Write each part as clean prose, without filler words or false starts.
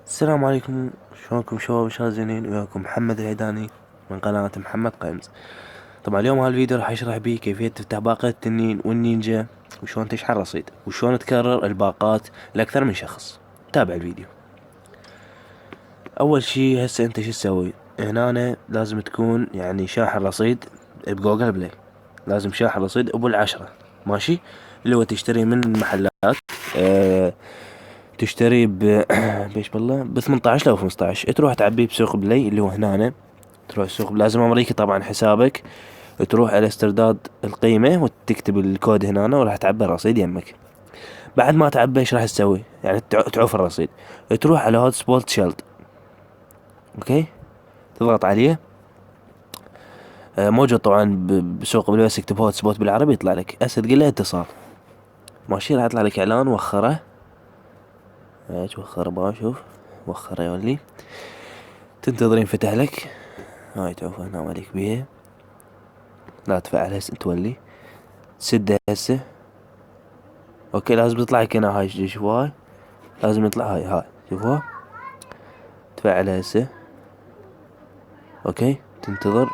السلام عليكم. شلونكم شباب؟ ان شاء الله زينين. وياكم محمد العيداني من قناة محمد قيمز. طبعا اليوم هالفيديو راح اشرح بيه كيفية تفتح باقة التنين والنينجا، وشلون تشحن رصيد، وشلون تكرر الباقات لأكثر من شخص. تابع الفيديو. اول شي هسه انت شو تسوي هنا؟ لازم تكون يعني شاحن رصيد بجوجل بلاي. لازم شاحن رصيد ابو العشرة، ماشي؟ اللي هو تشتري من المحلات. أه تشتري بيش بالله ب 18 او 15، تروح تعبيه بسوق بلاي اللي هو هنا. تروح السوق، لازم امريكي طبعا حسابك. تروح على استرداد القيمة وتكتب الكود هنا، وراح تعبي الرصيد يمك. بعد ما تعبي ايش راح تسوي؟ يعني تعوف الرصيد، تروح على هوت سبوت شيلد. اوكي، تضغط عليه. موجود طبعا بسوق بلاي، بس اكتب هوت سبوت بالعربي يطلع لك. هسه تقول له اتصال، ماشي؟ راح يطلع لك اعلان وخره. وخر بقى، شوف وخر يولي. تنتظر ينفتح لك. هاي تعوف هنا عليك بيها. لا تفعل هسه تولي تسده هسه. اوكي، لازم تطلع لك هنا. هاي شوفوها، لازم يطلع. هاي شوفوها، تفعل هسه. اوكي، تنتظر.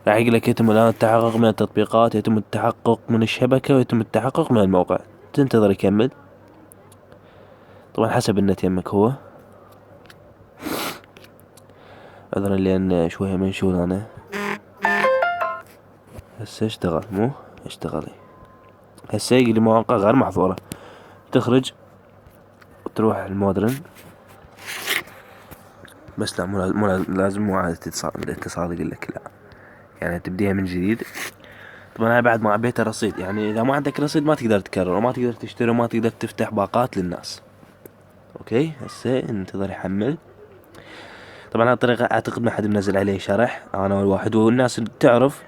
راح يقولك يتم الان التحقق من التطبيقات، يتم التحقق من الشبكة، ويتم التحقق من الموقع. تنتظر يكمل. طبعا حسب النت يمك هو. عذرا لان شوية منشول انا. هسه اشتغل، مو اشتغل. هسه يقولي مواقع غير محظورة. تخرج وتروح المودرن. بس لا، مو لازم مو عادة الاتصال يقولك لا، يعني تبديها من جديد. طبعا انا بعد ما عبيت الرصيد، يعني اذا ما عندك رصيد ما تقدر تكرر، وما تقدر تشتري، وما تقدر تفتح باقات للناس. اوكي، هسه انتظر يحمل. طبعا هالطريقة اعتقد ما حد منزل عليه شرح، انا والواحد والناس تعرف.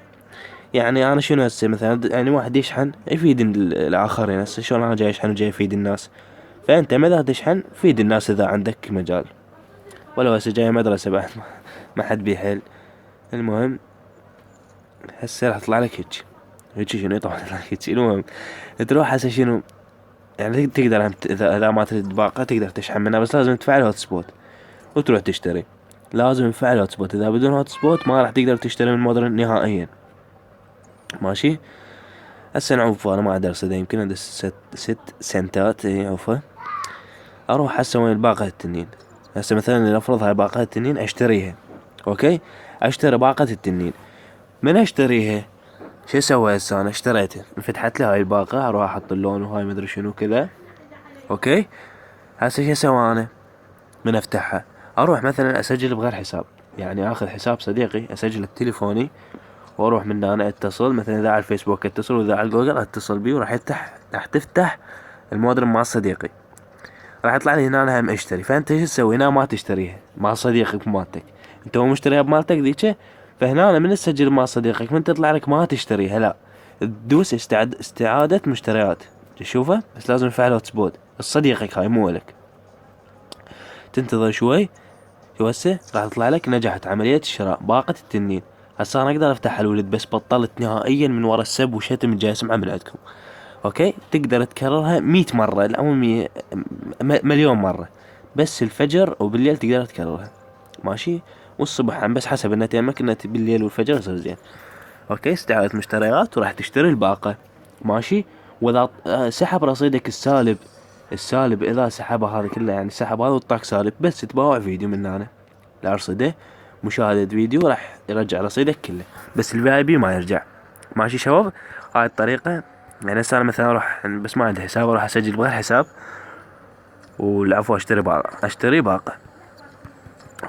يعني انا شنو هسه مثلا، يعني واحد يشحن يفيد الاخرين. هسه شلون انا جاي اشحن وجاي افيد الناس؟ فانت ماذا تشحن فيد الناس اذا عندك مجال. ولو هسه جاي مدرسة بعد ما حد بيحل. المهم هسه راح يطلع لك هيك شنو؟ طبعا يطلع لك هيك. المهم تروح هسه شنو، يعني تقدر اذا ما تريد باقة تقدر تشحن منها، بس لازم تفعل هوت سبوت وتروح تشتري. لازم تفعل هوت سبوت، اذا بدون هوت سبوت ما راح تقدر تشتري من مودرن نهائيا. ماشي. هسه نعوف، انا ما ادري ارصده، يمكن عنده 6 سنتات. عوفه. اروح هسه وين باقة التنين. هسه مثلا لنفرض هاي باقة التنين اشتريها. اوكي، اشتري باقة التنين. من اشتريها شو اسوي؟ هسه انا اشتريتها، انفتحت لي هاي الباقة، اروح احط اللون وهاي مدري شنو كذا. اوكي، هسه شو اسوي انا من افتحها؟ اروح مثلا اسجل بغير حساب، يعني اخذ حساب صديقي اسجله بتليفوني، واروح من هنا اتصل. مثلا اذا على الفيسبوك اتصل، واذا على جوجل اتصل بيه، وراح راح تفتح المودرن مع صديقي. راح يطلع لي هنا أنا هم اشتري. فانت شو تسوي هنا؟ ما تشتريها مع صديقك بمالتك، انت مو مشتريها بمالتك ذيك. فهنا أنا من تسجل مع صديقك من تطلع لك ما تشتريها، لا، تدوس استعادة مشتريات. تشوفه، بس لازم تفعل هوت سبوت صديقك، هاي مو لك. تنتظر شوي. شو هسه راح تطلع لك نجحت عملية شراء باقة التنين. هسه انا اقدر افتح الولد، بس بطلت نهائيا من ورا السب وشتم الجاي اسمعه من عندكم. اوكي، تقدر تكررها 100 مرة، لا مو 1000000 مرة. بس الفجر وبالليل تقدر تكررها، ماشي؟ والصبح بس حسب النت يمك، النت بالليل والفجر يصير زين. اوكي، استعادة مشتريات وراح تشتري الباقة، ماشي؟ واذا سحب رصيدك السالب اذا سحبها هذا كله، يعني سحب هذا وطاك سالب، بس تباوع فيديو من هنا الأرصدة، مشاهدة فيديو راح يرجع رصيدك كله، بس الفي اي بي ما يرجع. ماشي شباب؟ هاي الطريقة. يعني هسه انا مثلا اروح، بس ما عندي حساب، اروح اسجل بغير حساب، والعفو اشتري باقة،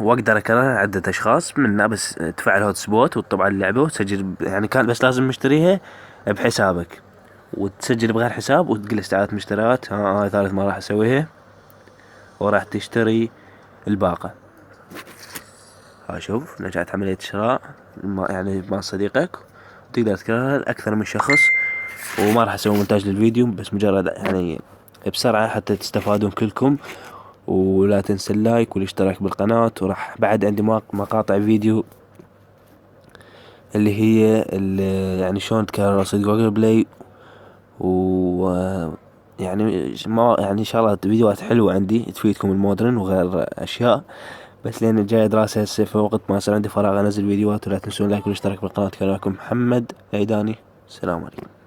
واقدر اكررها عدة اشخاص منها. بس تفعل هوت سبوت وتطبع اللعبة وتسجل، يعني كان بس لازم مشتريها بحسابك، وتسجل بغير حساب، وتقول استعادة مشتريات. هاي ثالث مرة راح اسويها، وراح تشتري الباقة. ها شوف، نجحت عملية شراء يعني مع صديقك، تقدر تكررها لأكثر من شخص. وما راح اسوي مونتاج للفيديو، بس مجرد يعني بسرعة حتى تستفادون كلكم. ولا تنسى اللايك والاشتراك بالقناة. وراح بعد عندي مقاطع فيديو اللي هي اللي يعني شلون تكرر رصيد جوجل بلاي، و يعني ما يعني شغلات فيديوهات حلوة عندي تفيدكم المودرن وغير أشياء. بس لأن جاي دراسة هسه، فوقت ما يصير عندي فراغ أنزل فيديوهات. ولا تنسون لايك والاشتراك بالقناة. كان معكم محمد العيداني، السلام عليكم.